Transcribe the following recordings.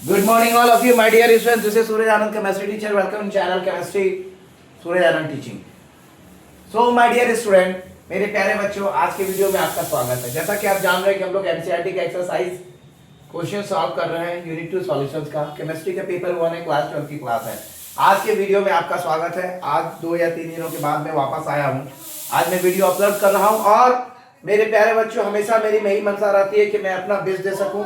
Good morning, all of you, my dear students. This is Suraj Anand, chemistry teacher. Welcome to channel Chemistry Suraj Anand Teaching. So, my dear student, मेरे प्यारे बच्चों, आज के video में आपका स्वागत है। जैसा कि आप जान रहे हैं कि हम लोग एनसीईआरटी का एक्सरसाइज क्वेश्चन सॉल्व कर रहे हैं यूनिट 2 सॉल्यूशंस का। केमिस्ट्री का पेपर 1 है, क्लास 12 की क्लास है। आज के वीडियो में आपका स्वागत है। आज 2 या 3 दिनों के बाद मैं वापस आया हूँ। आज मैं वीडियो अपलोड कर रहा हूँ और मेरे प्यारे बच्चों, हमेशा मेरी यही मंशा रहती है कि मैं अपना बेस्ट दे सकूँ।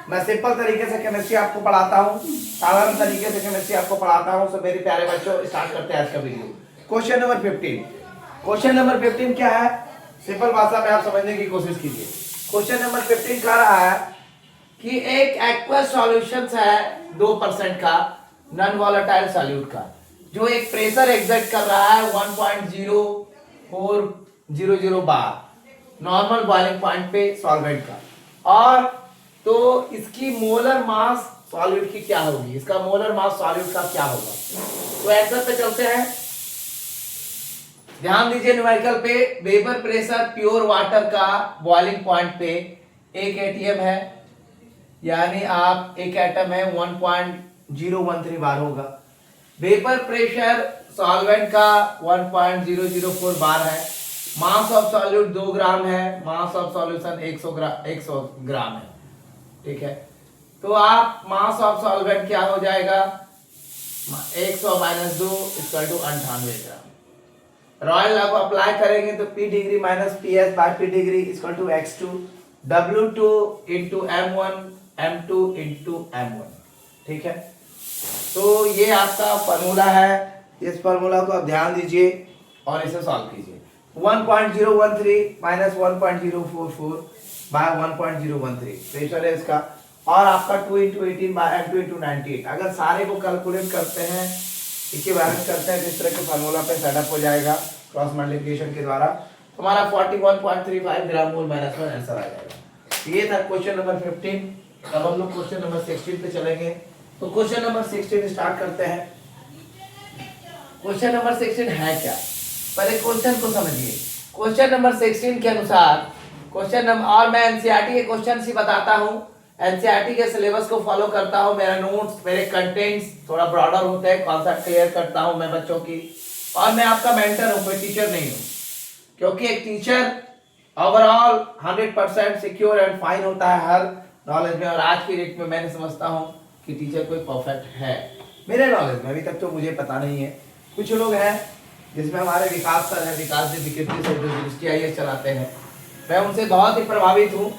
मैं सिंपल तरीके से केमिस्ट्री आपको पढ़ाता हूँ, साधारण तरीके से केमिस्ट्री आपको पढ़ाता हूँ। सो मेरे प्यारे बच्चों, स्टार्ट करते हैं आज का video. Question number 15। Question number 15 क्या है, सिंपल भाषा में आप समझने की कोशिश कीजिए। क्वेश्चन नंबर 15 कह रहा है कि एक एक्वस सॉल्यूशन है 2% का नॉन वॉलेटाइल सॉल्यूट का, जो एक प्रेशर एग्जर्ट कर रहा है 1.0400 बार नॉर्मल बॉइलिंग पॉइंट पे सॉल्वेंट का। और तो इसकी मोलर मास सॉल्यूट की क्या होगी, इसका मोलर मास सॉल्यूट का क्या होगा। तो आंसर पे चलते हैं। ध्यान दीजिए न्यूमेरिकल पे, वेपर प्रेशर प्योर वाटर का बॉइलिंग पॉइंट पे 1 एटीएम है, यानी आप एक एटम है 1.013 बार होगा। वेपर प्रेशर सॉल्वेंट का 1.004 बार है। मास ऑफ सॉल्यूट 2 ग्राम है, मास ऑफ सॉल्यूशन 100 ग्राम है। ठीक है, तो आप मास ऑफ सॉल्वेंट क्या हो जाएगा, 100 - 2 = 98 ग्राम। रॉयल लॉ को अप्लाई करेंगे तो P degree minus PS by P degree = X2 W2 × M1 M2 × M1। ठीक है, तो ये आपका फॉर्मूला है। इस फॉर्मूला को आप ध्यान दीजिए और इसे सॉल्व कीजिए। 1.013 माइनस 1.044 बाय 1.013 प्रेशर है इसका, और आपका 2 × 18 बाय M2 × 98। अगर सारे को कैलकुलेट करते हैं, इक्विवेलेंट करते हैं, तो इस तरह के फार्मूला पे सेटअप हो जाएगा क्रॉस मल्टीप्लिकेशन के द्वारा। हमारा 41.35 ग्राम मोल माइनस 1 आंसर आ जाएगा। ये था क्वेश्चन नंबर 15। अब हम लोग क्वेश्चन नंबर 16 पे चलेंगे। तो क्वेश्चन नंबर 16 स्टार्ट करते हैं। क्वेश्चन नंबर 16 है क्या, पहले क्वेश्चन को समझिए। क्वेश्चन नंबर 16 के अनुसार क्वेश्चन नंबर, और मैं एनसीईआरटी के क्वेश्चन ही बताता हूँ, एनसीईआरटी के सिलेबस को फॉलो करता हूँ। मेरा नोट्स, मेरे कंटेंट्स थोड़ा ब्रॉडर होते हैं, कॉन्सेप्ट क्लियर करता हूँ मैं बच्चों की। और मैं आपका मेंटर हूँ, कोई टीचर नहीं हूँ, क्योंकि एक teacher overall 100% secure and fine होता है हर नॉलेज में। और आज की डेट में मैंने समझता हूँ कि टीचर कोई परफेक्ट है मेरे नॉलेज में। अभी तक तो मुझे पता नहीं है, कुछ लोग हैं जिसमें हमारे विकास सर है, विकास जी विकृति से जो GSTIS चलाते हैं, मैं उनसे बहुत ही प्रभावित हूँ।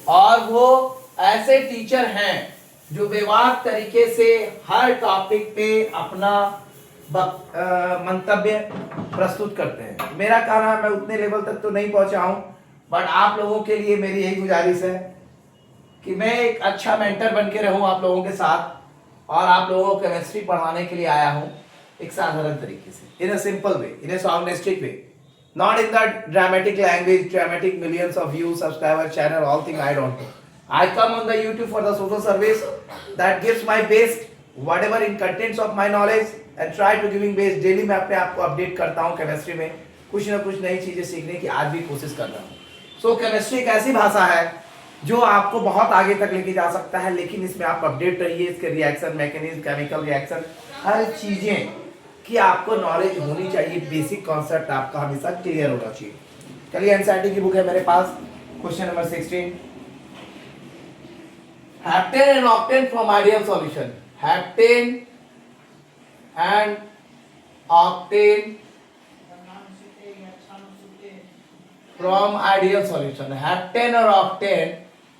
और वो ऐसे टीचर हैं जो बेबाक तरीके से हर टॉपिक पे अपना मंतव्य प्रस्तुत करते हैं। मेरा कहना है, मैं उतने लेवल तक तो नहीं पहुंचा हूं, बट आप लोगों के लिए मेरी यही गुजारिश है कि मैं एक अच्छा मेंटर बन के रहूं आप लोगों के साथ, और आप लोगों को केमिस्ट्री पढ़ाने के लिए आया हूं एक साधारण तरीके से, in a simple way, in a सॉन्गनेस्टिक way, not in that dramatic language, dramatic millions of views, subscriber, channel, all thing I don't know. I come on the YouTube for the social service that gives my best, whatever in contents of my knowledge, and try to giving best daily। मैं अपने आप को update करता हूँ chemistry में, कुछ ना कुछ नई चीजें सीखने की आज भी कोशिश कर रहा हूँ। सो केमिस्ट्री एक ऐसी भाषा है जो आपको बहुत आगे तक लेके जा सकता है, लेकिन इसमें आप अपडेट रहिए। इसके रिएक्शन मैकेनिज्म, केमिकल रिएक्शन, हर चीजें कि आपको नॉलेज होनी चाहिए। बेसिक कॉन्सेप्ट आपका हमेशा क्लियर होना चाहिए। चलिए, एनसीईआरटी की बुक है मेरे पास। Question number 16, heptane and octane from ideal solution. Heptane and octane from ideal solution. Heptane और ऑक्टेन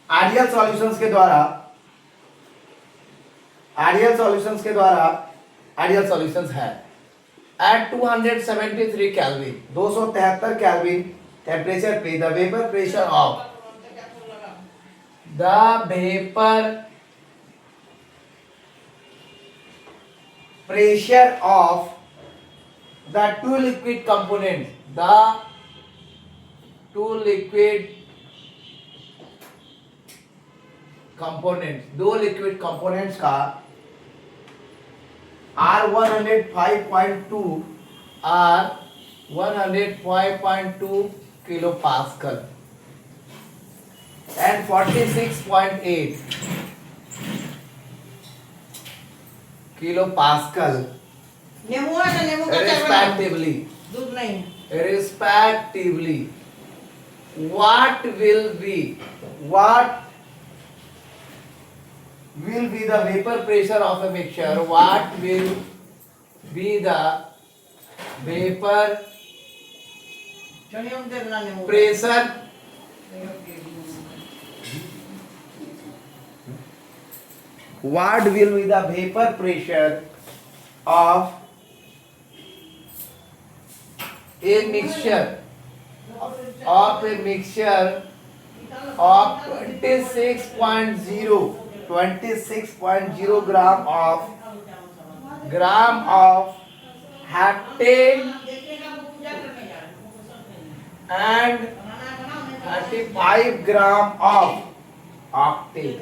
आइडियल सॉल्यूशंस के द्वारा, आइडियल सॉल्यूशंस है at 273 Kelvin, 273 Kelvin टेम्परेचर पे the vapor pressure of the two liquid components, दो liquid components का R105.2 kilo pascal and 46.8 kilo pascal नींबू है तो नींबू का चाय बनाओ। रिस्पेक्टिवली दूध नहीं है। respectively what will be the vapor pressure of a mixture, what will be the vapor चलिए हम दे देना नींबू। pressure what will be the vapor pressure of a mixture of 26.0 gram of heptane and 35 gram of octane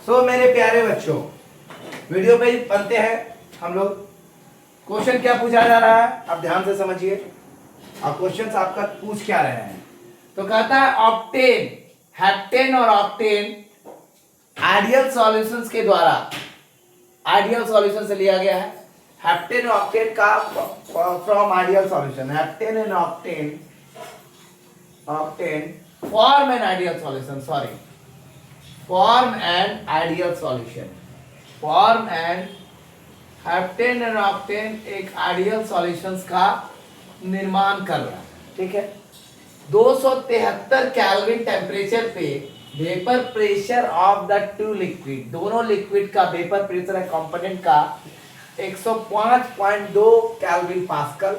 सो मेरे प्यारे बच्चों, video पे बनते हैं हम लोग। क्वेश्चन क्या पूछा जा रहा है आप ध्यान से समझिए, और क्वेश्चन आपका पूछ क्या रहे हैं। तो कहता है ऑक्टेन, हेप्टेन और ऑक्टेन आइडियल सॉल्यूशंस के द्वारा, आइडियल सॉल्यूशन से लिया गया है। हेप्टेन और ऑक्टेन का from ideal solution, heptane and octane form an ideal solution, form an ideal solution, form an heptane and octane एक आइडियल सॉल्यूशंस का निर्माण कर रहा है, ठीक है। 273 केल्विन टेम्परेचर पे vapour pressure of the two liquid, दोनों लिक्विड का वेपर प्रेशर है कंपोनेंट का 105.2 केल्विन पास्कल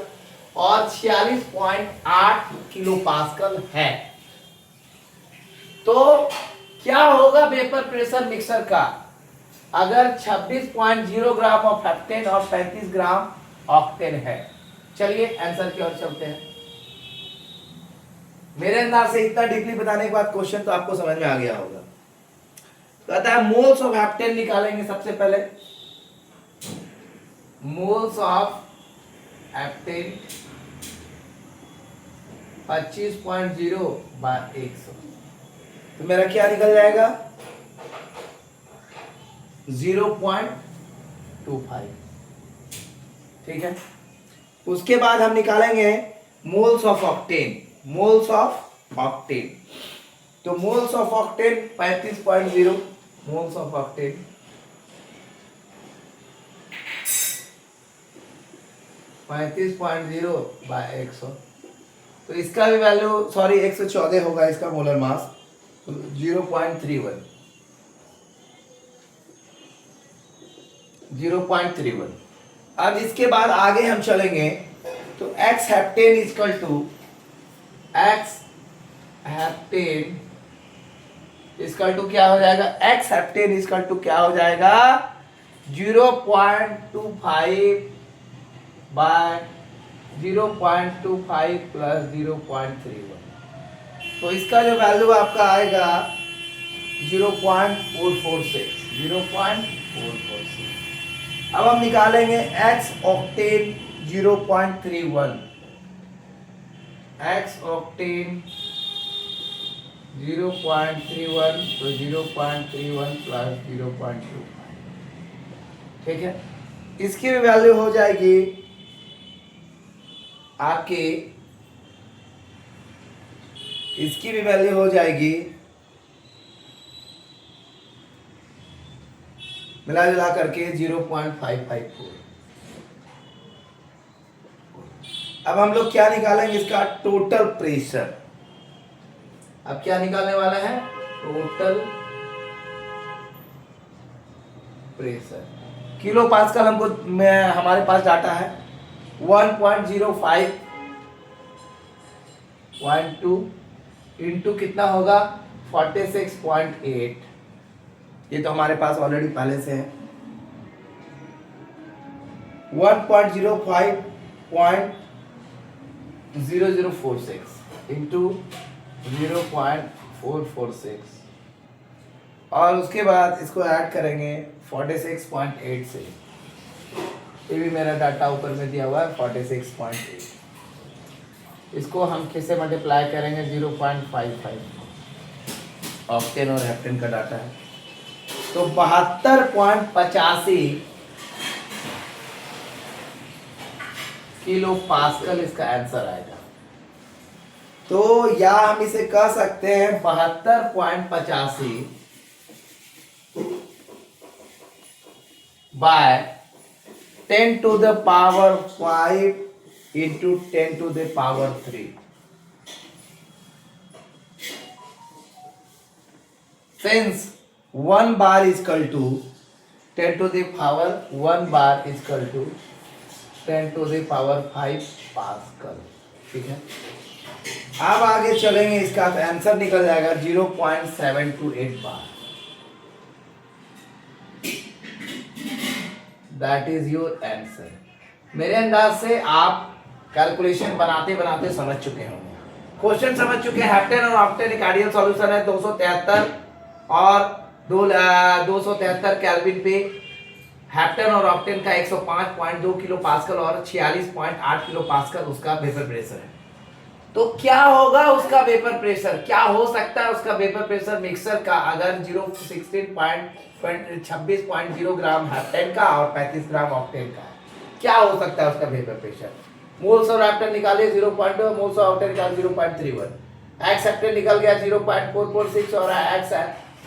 और 46.8 किलो पास्कल है। तो क्या होगा वेपर प्रेशर मिक्सर का अगर 26.0 ग्राम ऑफ हेप्टेन और 35 ग्राम ऑक्टेन है। चलिए आंसर की ओर चलते हैं। मेरे अंदाज से इतना डीपली बताने के बाद क्वेश्चन तो आपको समझ में आ गया होगा। कहता है मोल्स ऑफ हेप्टेन निकालेंगे सबसे पहले, मोल्स ऑफ हेप्टेन 25.0 बाय 100, तो मेरा क्या निकल जाएगा 0.25, ठीक है। उसके बाद हम निकालेंगे moles of octane, moles of octane. तो moles of octane 35.0, moles of octane 35.0 by 100, तो इसका भी वैल्यू 114 होगा इसका मोलर मास, तो 0.31। अब इसके बाद आगे हम चलेंगे तो एक्स हेप्टेन इक्वल टू क्या हो जाएगा, एक्स हेप्टेन इक्वल टू क्या हो जाएगा 0.25 बाय 0.25 प्लस 0.31, तो इसका जो वैल्यू आपका आएगा 0.446। अब हम निकालेंगे एक्स ऑक्टेन 0.31, एक्स ऑक्टेन 0.31, तो 0.31 प्लस 0.25, ठीक है। इसकी भी वैल्यू हो जाएगी आपकी, इसकी भी वैल्यू हो जाएगी मिला जुला करके 0.554। अब हम लोग क्या निकालेंगे, इसका टोटल प्रेशर। अब क्या निकालने वाला है, टोटल प्रेशर। किलो पास्कल हमको हमारे पास डाटा है 1.05.2 इंटू कितना होगा 46.8, ये तो हमारे पास ऑलरेडी पहले से है। 1.05.0046 इंटू 0.446 और उसके बाद इसको ऐड करेंगे 46.8 से, ये भी मेरा डाटा ऊपर में दिया हुआ है 46.8। इसको हम किससे मल्टीप्लाई करेंगे 0.55। ऑक्टेन और हेप्टेन का डाटा है तो 72.85 किलो पास्कल इसका आंसर आएगा। तो या हम इसे कह सकते हैं 72.85 bye 10 to the power 5 into 10 to the power 3। Since 1 bar is equal to 10 to the power 1 bar is equal to 10 to the power 5 pascal. ठीक है, अब आगे चलेंगे, इसका आंसर निकल जाएगा 0.728 bar. That is your answer. मेरे अंदाज से आप कैलकुलेशन बनाते बनाते समझ चुके होंगे, क्वेश्चन समझ चुके हैं। हेप्टेन और ऑक्टेन एक आइडियल सॉल्यूशन है 273 और 273 केल्विन पे। हेप्टेन और ऑक्टेन का 105.2 किलो पास्कल और 46.8 किलो पास्कल उसका वेपर प्रेशर है। तो क्या होगा उसका वेपर प्रेशर, क्या हो सकता है उसका वेपर प्रेशर मिक्सर का, अगर 26.0 ग्राम हेप्टेन का और 35 ग्राम ऑक्टेन का, क्या हो सकता है उसका वेपर प्रेशर। मोल्स और हेप्टेन निकाले 0.2, मोल्स और ऑक्टेन निकाले 0.31, एक्स हेप्टेन निकल गया 0.446 और एक्स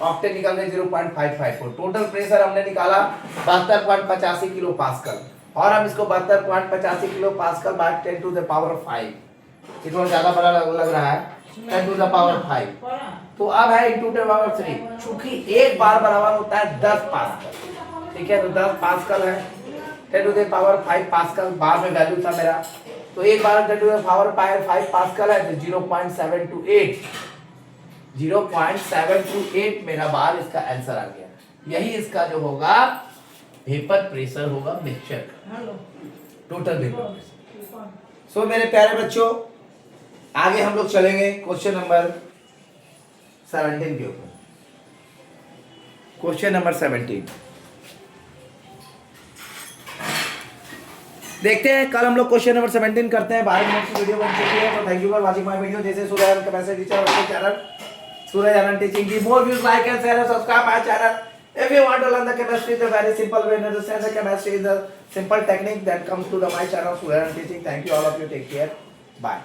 ऑक्टेन निकल गए 0.554। टोटल प्रेशर हमने निकाला 72.85 किलो पास्कल और हम इसको 72.85 kilo pascal by 10 to the power 5, थोड़ा ज्यादा बड़ा लग रहा है, 10 टू द पावर 5। तो अब है इनटू 10 पावर 3, चूंकि एक बार बराबर होता है 10 पास्कल। ठीक है, तो 10 पास्कल है, 10 टू द पावर 5 पास्कल बार में वैल्यू था मेरा, तो एक बार 10 टू द पावर 5 पास्कल है तो 0.728 मेरा बार इसका आंसर आ गया। यही इसका जो होगा वेपर प्रेशर होगा मिक्सचर का, टोटल वेपर प्रेशर। सो मेरे प्यारे बच्चों, आगे हम लोग चलेंगे क्वेश्चन नंबर 17 के ऊपर। क्वेश्चन नंबर 17 देखते हैं। कल हम लोग क्वेश्चन नंबर 17 करते हैं। 12 मिनट की वीडियो बन चुकी है, तो thank you for watching my video. जैसे सूर्य capacity channel Suraj Anand teaching. Give more views, like and share and subscribe my channel. If you want to learn the chemistry the very simple way, understand the chemistry is the simple technique that comes to my channel Suraj Anand teaching. Thank you all of you. Take care. Bye.